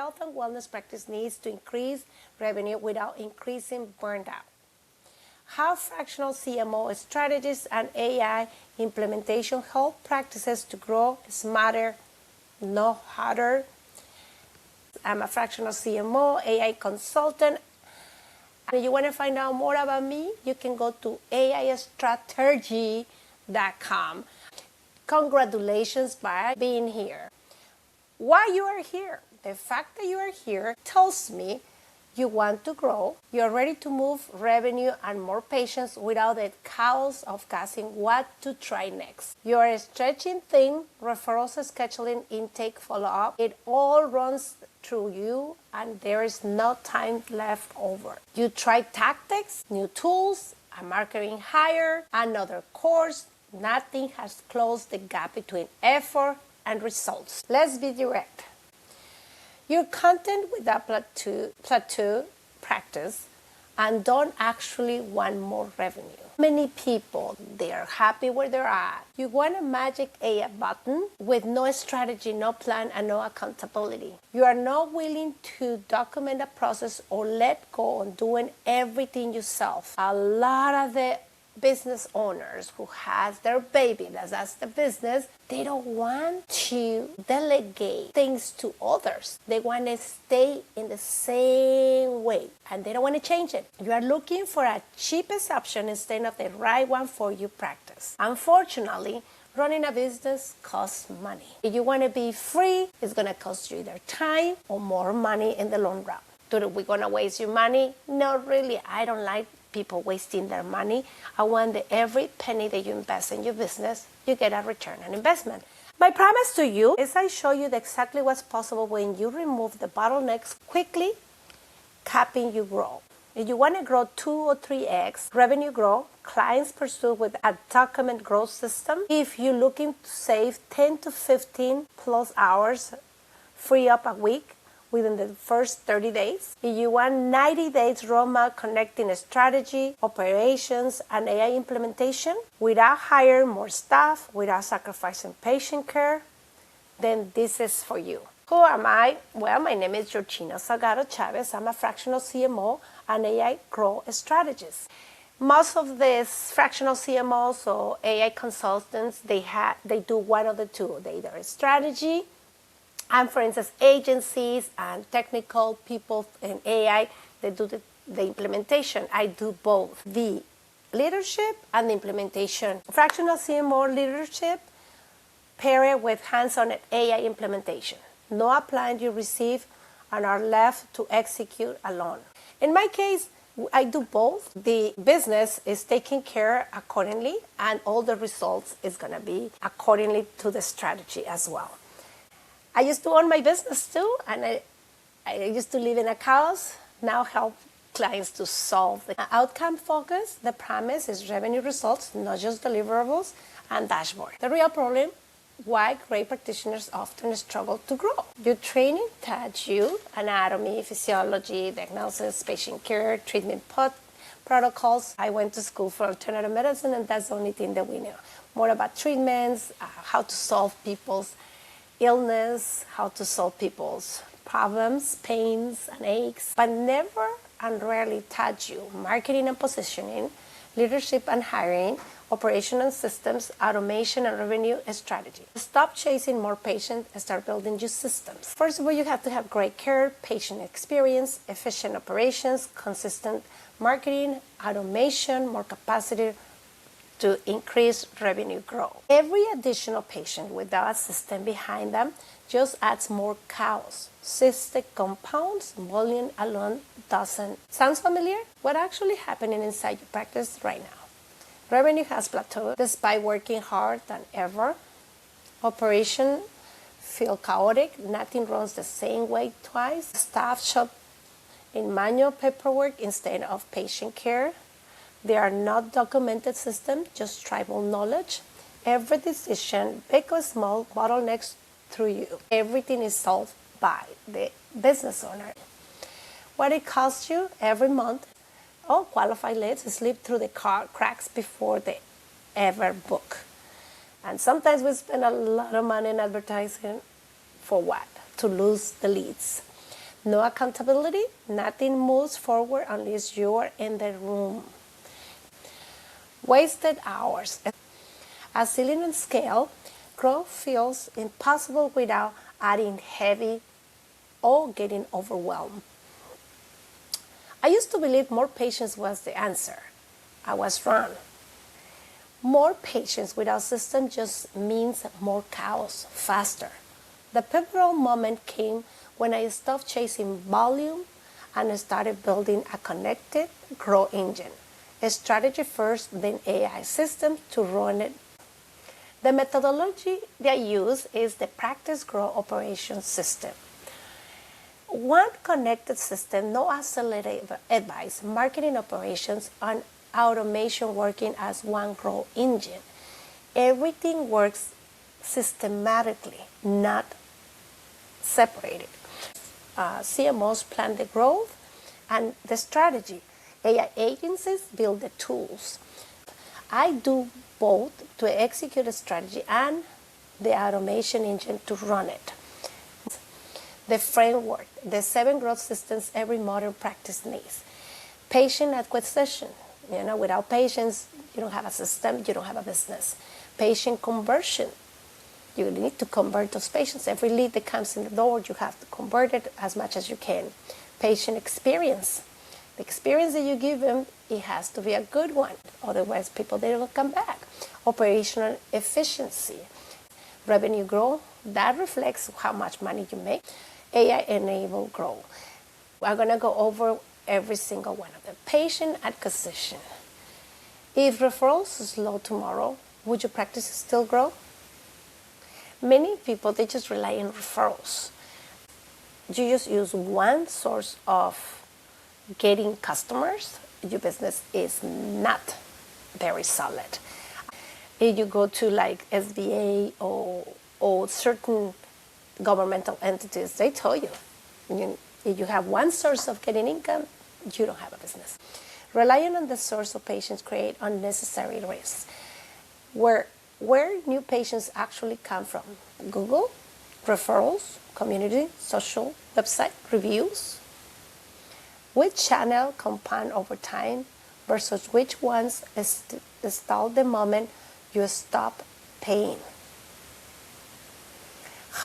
health and wellness practice needs to increase revenue without increasing burnout. How fractional CMO strategies and AI implementation help practices to grow smarter, not harder. I'm a fractional CMO, AI consultant. If you want to find out more about me, you can go to aistrategy.com. Congratulations by being here. Why you are here? The fact that you are here tells me you want to grow, you're ready to move revenue and more patients without the chaos of guessing what to try next. Your stretching thing, referrals, scheduling, intake, follow-up, it all runs through you and there is no time left over. You try tactics, new tools, a marketing hire, another course. Nothing has closed the gap between effort and results. Let's be direct. You're content with that plateau practice and don't actually want more revenue. Many people, they are happy where they're at. You want a magic AI button with no strategy, no plan, and no accountability. You are not willing to document a process or let go on doing everything yourself. A lot of the business owners who has their baby, that's the business, they don't want to delegate things to others. They want to stay in the same way and they don't want to change it. You are looking for a cheapest option instead of the right one for your practice. Unfortunately, running a business costs money. If you want to be free, it's going to cost you either time or more money in the long run. Are we going to waste your money? Not really. I don't like people wasting their money. I want that every penny that you invest in your business, you get a return on investment. My promise to you is I show you exactly what's possible when you remove the bottlenecks quickly, capping your growth. If you want to grow 2 or 3x revenue growth, clients pursue with a document growth system. If you're looking to save 10 to 15 plus hours, free up a week within the first 30 days. If you want 90 days roadmap connecting strategy, operations, and AI implementation without hiring more staff, without sacrificing patient care, then this is for you. Who am I? Well, my name is Georgina Salgado Chavez. I'm a fractional CMO and AI growth strategist. Most of these fractional CMOs or AI consultants, they do one of the two. They either strategy, and for instance, agencies and technical people in AI, they do the implementation. I do both, the leadership and the implementation. Fractional CMO leadership paired with hands-on AI implementation. No appliance you receive and are left to execute alone. In my case, I do both. The business is taken care accordingly and all the results is going to be accordingly to the strategy as well. I used to own my business too, and I used to live in a chaos. Now help clients to solve the outcome focus. The promise is revenue results, not just deliverables and dashboard. The real problem, why great practitioners often struggle to grow. Your training taught you anatomy, physiology, diagnosis, patient care, treatment protocols. I went to school for alternative medicine, and that's the only thing that we know. More about treatments, how to solve people's illness, how to solve people's problems, pains, and aches, but never and rarely taught you marketing and positioning, leadership and hiring, operation and systems, automation and revenue strategy. Stop chasing more patients and start building your systems. First of all, you have to have great care, patient experience, efficient operations, consistent marketing, automation, more capacity to increase revenue growth. Every additional patient without a system behind them just adds more chaos. Cystic compounds, volume alone doesn't. Sounds familiar? What's actually happening inside your practice right now? Revenue has plateaued despite working harder than ever. Operation feel chaotic. Nothing runs the same way twice. Staff shop in manual paperwork instead of patient care. They are not documented systems, just tribal knowledge. Every decision, big or small, bottlenecks through you. Everything is solved by the business owner. What it costs you every month, all qualified leads slip through the cracks before they ever book. And sometimes we spend a lot of money in advertising for what? To lose the leads. No accountability, nothing moves forward unless you are in the room. Wasted hours. At ceiling and scale, growth feels impossible without adding heavy or getting overwhelmed. I used to believe more patience was the answer. I was wrong. More patience without system just means more chaos, faster. The pivotal moment came when I stopped chasing volume and started building a connected growth engine. A strategy first, then AI systems to run it. The methodology that I use is the Practice Grow Operations System. One connected system, no accelerated advice, marketing operations, and automation working as one growth engine. Everything works systematically, not separated. CMOs plan the growth and the strategy. AI agencies build the tools. I do both to execute a strategy and the automation engine to run it. The framework, the 7 growth systems every modern practice needs. Patient acquisition. Without patience, you don't have a system, you don't have a business. Patient conversion. You need to convert those patients. Every lead that comes in the door, you have to convert it as much as you can. Patient experience. The experience that you give them, it has to be a good one. Otherwise, people, they don't come back. Operational efficiency. Revenue growth, that reflects how much money you make. AI-enabled growth. We're going to go over every single one of them. Patient acquisition. If referrals is low tomorrow, would your practice still grow? Many people, they just rely on referrals. You just use one source of getting customers, your business is not very solid. If you go to like SBA or certain governmental entities, they tell you, if you have one source of getting income, you don't have a business. Relying on the source of patients create unnecessary risks. Where new patients actually come from? Google, referrals, community, social, website, reviews. Which channel compound over time versus which ones stall the moment you stop paying?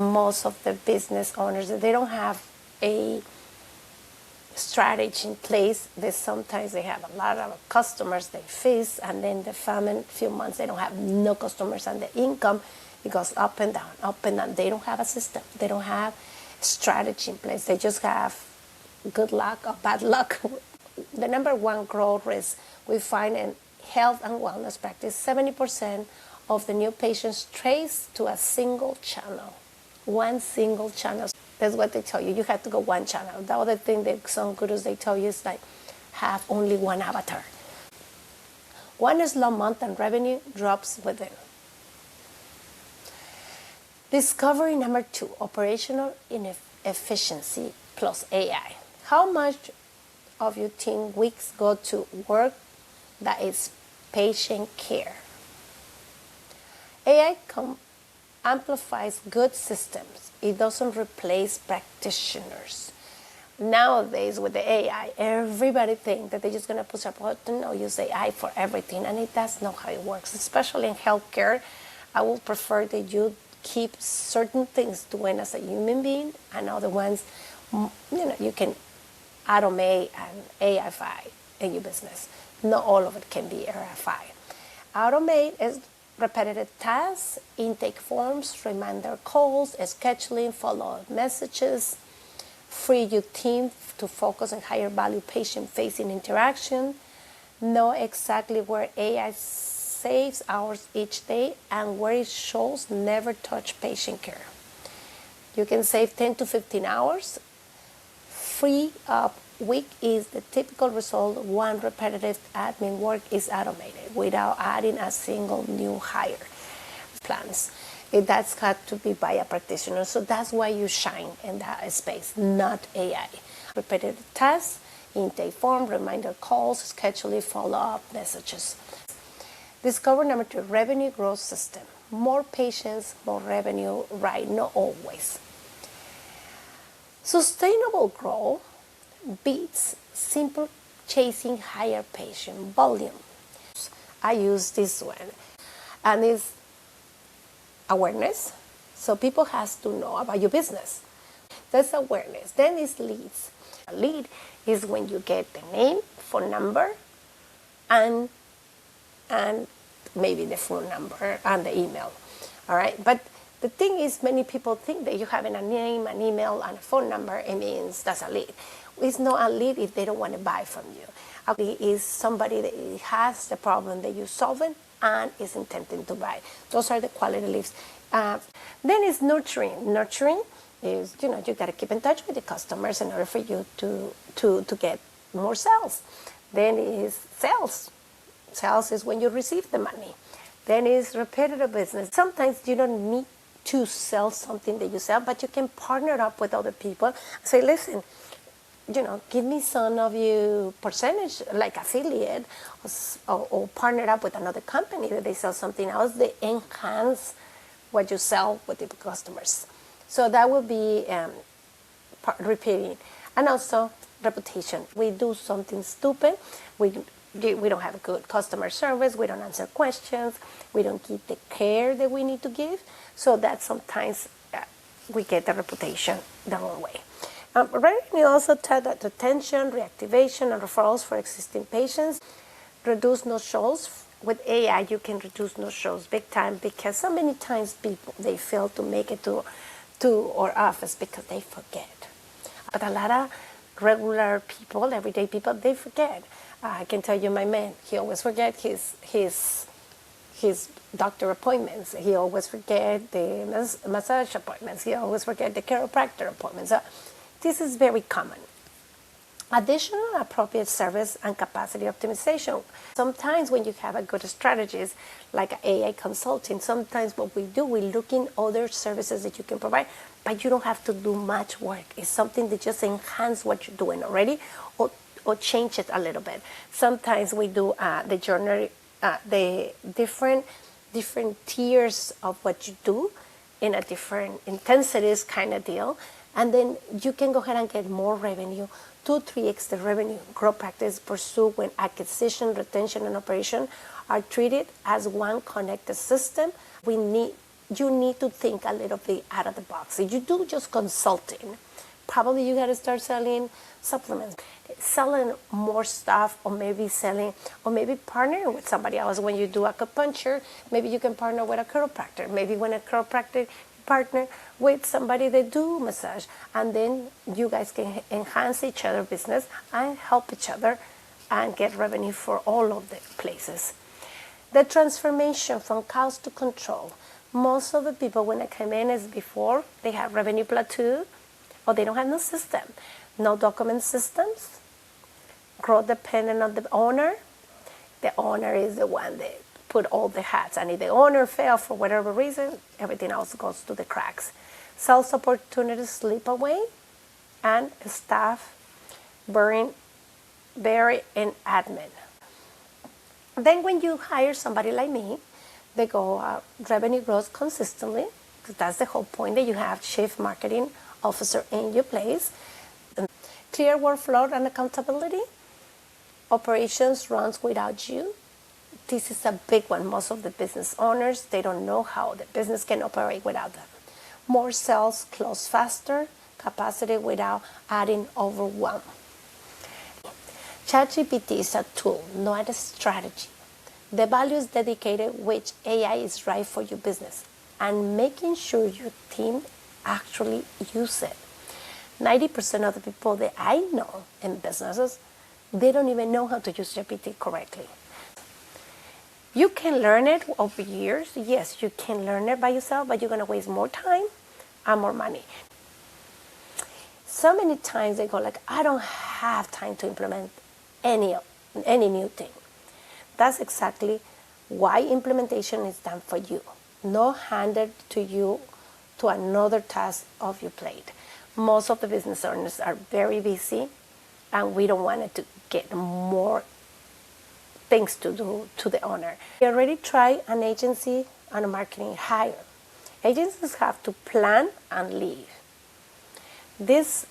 Most of the business owners, they don't have a strategy in place. Sometimes they have a lot of customers they face, and then the few months they don't have no customers, and the income, it goes up and down, up and down. They don't have a system. They don't have strategy in place. They just have good luck or bad luck. The number one growth risk we find in health and wellness practice, 70% of the new patients trace to a single channel. One single channel. That's what they tell you. You have to go one channel. The other thing that some gurus, they tell you is like, have only one avatar. One slow month and revenue drops within. Discovery number 2, operational inefficiency plus AI. How much of your team weeks go to work that is patient care? AI amplifies good systems. It doesn't replace practitioners. Nowadays with the AI, everybody thinks that they're just going to push a button or use AI for everything, and that's not how it works. Especially in healthcare, I would prefer that you keep certain things doing as a human being, and other ones, you can automate and AIfy in your business. Not all of it can be AIfy. Automate is repetitive tasks, intake forms, reminder calls, scheduling, follow-up messages, free your team to focus on higher value patient-facing interaction, know exactly where AI saves hours each day and where it shows never touch patient care. You can save 10 to 15 hours. Free up week is the typical result. One repetitive admin work is automated without adding a single new hire. Plans. That's got to be by a practitioner. So that's why you shine in that space, not AI. Repetitive tasks, intake form, reminder calls, scheduling, follow-up messages. Discover number 2, revenue growth system. More patients, more revenue, right? Not always. Sustainable growth beats simple chasing higher patient volume. I use this one, and it's awareness. So people has to know about your business. That's awareness. Then it's leads. A lead is when you get the name, phone number, and maybe the phone number and the email. All right, but the thing is, many people think that you having a name, an email, and a phone number, it means that's a lead. It's not a lead if they don't want to buy from you. A lead is somebody that has the problem that you're solving and is intending to buy. Those are the quality leads. Then it's nurturing. Nurturing is, you got to keep in touch with the customers in order for you to get more sales. Then is sales. Sales is when you receive the money. Then is repetitive business. Sometimes you don't need to sell something that you sell, but you can partner up with other people. Say, listen, give me some of your percentage, like affiliate, or partner up with another company that they sell something else. They enhance what you sell with the customers. So that will be repeating. And also reputation. We do something stupid. We don't have good customer service. We don't answer questions. We don't give the care that we need to give. So that sometimes we get the reputation the wrong way. Revenue also tied to retention, reactivation, and referrals for existing patients. Reduce no-shows. With AI, you can reduce no-shows big time, because so many times people, they fail to make it to our office because they forget. But a lot of regular people, everyday people, they forget. I can tell you, my man, he always forget his doctor appointments. He always forget the massage appointments. He always forget the chiropractor appointments. So this is very common. Additional appropriate service and capacity optimization. Sometimes when you have a good strategist like AI consulting, sometimes what we do, we look in other services that you can provide, but you don't have to do much work. It's something that just enhance what you're doing already, or change it a little bit. Sometimes we do the journey, the different tiers of what you do in a different intensities kind of deal, and then you can go ahead and get more revenue, 2-3x the revenue. Grow practice pursue when acquisition, retention, and operation are treated as one connected system. You need to think a little bit out of the box. If you do just consulting, probably you got to start selling supplements, selling more stuff, or maybe partnering with somebody else. When you do acupuncture, maybe you can partner with a chiropractor. Maybe when a chiropractor partner with somebody that do massage, and then you guys can enhance each other's business and help each other and get revenue for all of the places. The transformation from cost to control. Most of the people, when they come in as before, they have revenue plateau, or they don't have no system, no document systems, growth dependent on the owner. The owner is the one that put all the hats, and if the owner fails for whatever reason, everything else goes to the cracks. Sales opportunities slip away, and staff bury in admin. Then when you hire somebody like me, they go revenue grows consistently, because that's the whole point, that you have chief marketing officer in your place. Clear workflow and accountability. Operations runs without you. This is a big one. Most of the business owners, they don't know how the business can operate without them. More sales close faster, capacity without adding overwhelm. ChatGPT is a tool, not a strategy. The value is dedicated which AI is right for your business, and making sure your team actually use it. 90% of the people that I know in businesses, they don't even know how to use GPT correctly. You can learn it over years. Yes, you can learn it by yourself, but you're going to waste more time and more money. So many times they go like, I don't have time to implement any new thing. That's exactly why implementation is done for you, not handed to you to another task of your plate. Most of the business owners are very busy, and we don't want it to get more things to do to the owner. We already tried an agency and a marketing hire. Agencies have to plan and leave. This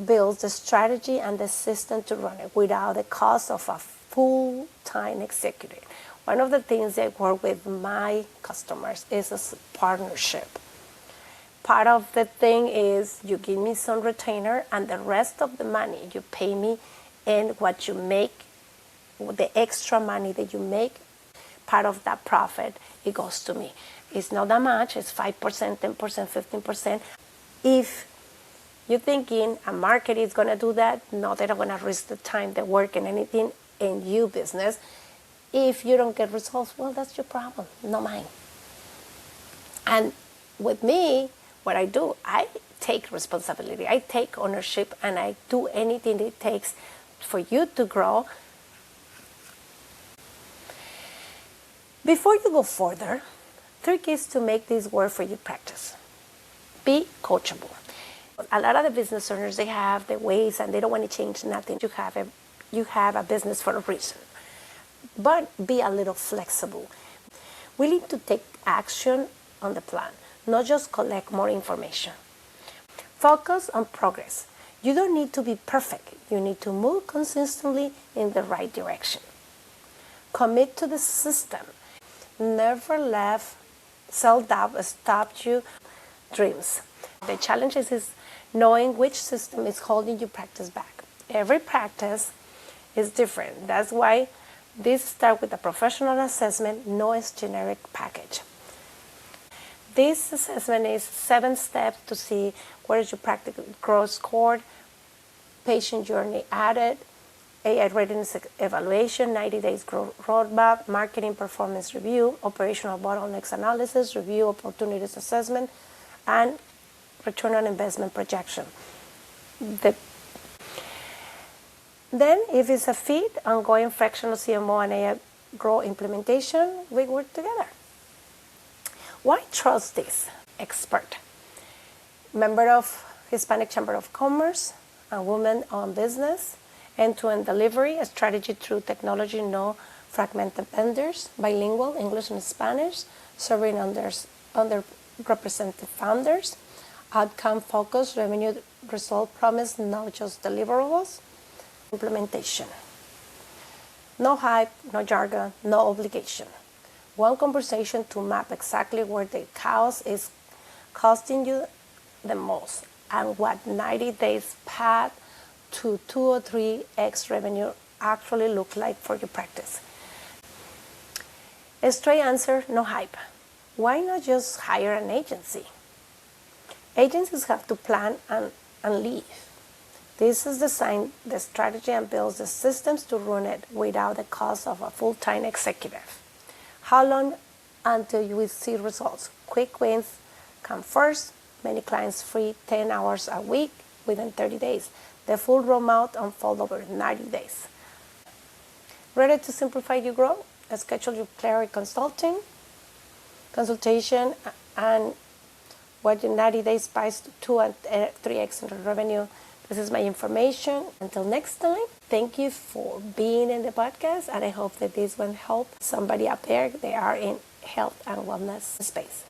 builds the strategy and the system to run it without the cost of a full-time executive. One of the things I work with my customers is a partnership. Part of the thing is you give me some retainer and the rest of the money you pay me, and what you make, the extra money that you make, part of that profit, it goes to me. It's not that much, it's 5%, 10%, 15%. If you're thinking a market is going to do that, no, they're not going to risk the time, the work, and anything in your business. If you don't get results, well, that's your problem, not mine. And with me, what I do, I take responsibility, I take ownership, and I do anything it takes for you to grow. Before you go further, trick is to make this work for your practice. Be coachable. A lot of the business owners, they have the ways and they don't want to change nothing. You have a business for a reason. But be a little flexible. We need to take action on the plan, not just collect more information. Focus on progress. You don't need to be perfect. You need to move consistently in the right direction. Commit to the system. Never let self-doubt stop your dreams. The challenge is knowing which system is holding your practice back. Every practice is different. That's why this starts with a professional assessment, no is generic package. This assessment is 7 steps to see where is your practical growth scored, patient journey added, AI readiness evaluation, 90 days growth roadmap, marketing performance review, operational bottlenecks analysis, review opportunities assessment, and return on investment projection. Then, if it's a fit, ongoing fractional CMO and AI grow implementation, we work together. Why trust this expert? Member of Hispanic Chamber of Commerce, a woman-owned business, end-to-end delivery, a strategy through technology, no fragmented vendors, bilingual, English and Spanish, serving underrepresented founders, outcome-focused, revenue result promise, not just deliverables, implementation. No hype, no jargon, no obligation. One conversation to map exactly where the chaos is costing you the most and what 90 days path to 2 or 3x revenue actually look like for your practice. A straight answer, no hype. Why not just hire an agency? Agencies have to plan and leave. This is design the strategy and builds the systems to run it without the cost of a full-time executive. How long until you will see results? Quick wins come first. Many clients free 10 hours a week within 30 days. The full rollout unfold over 90 days. Ready to simplify your growth? Schedule your clarity consultation and what your 90 days spikes to 2 and 3x in revenue. This is my information. Until next time, thank you for being in the podcast, and I hope that this one helped somebody out there. They are in health and wellness space.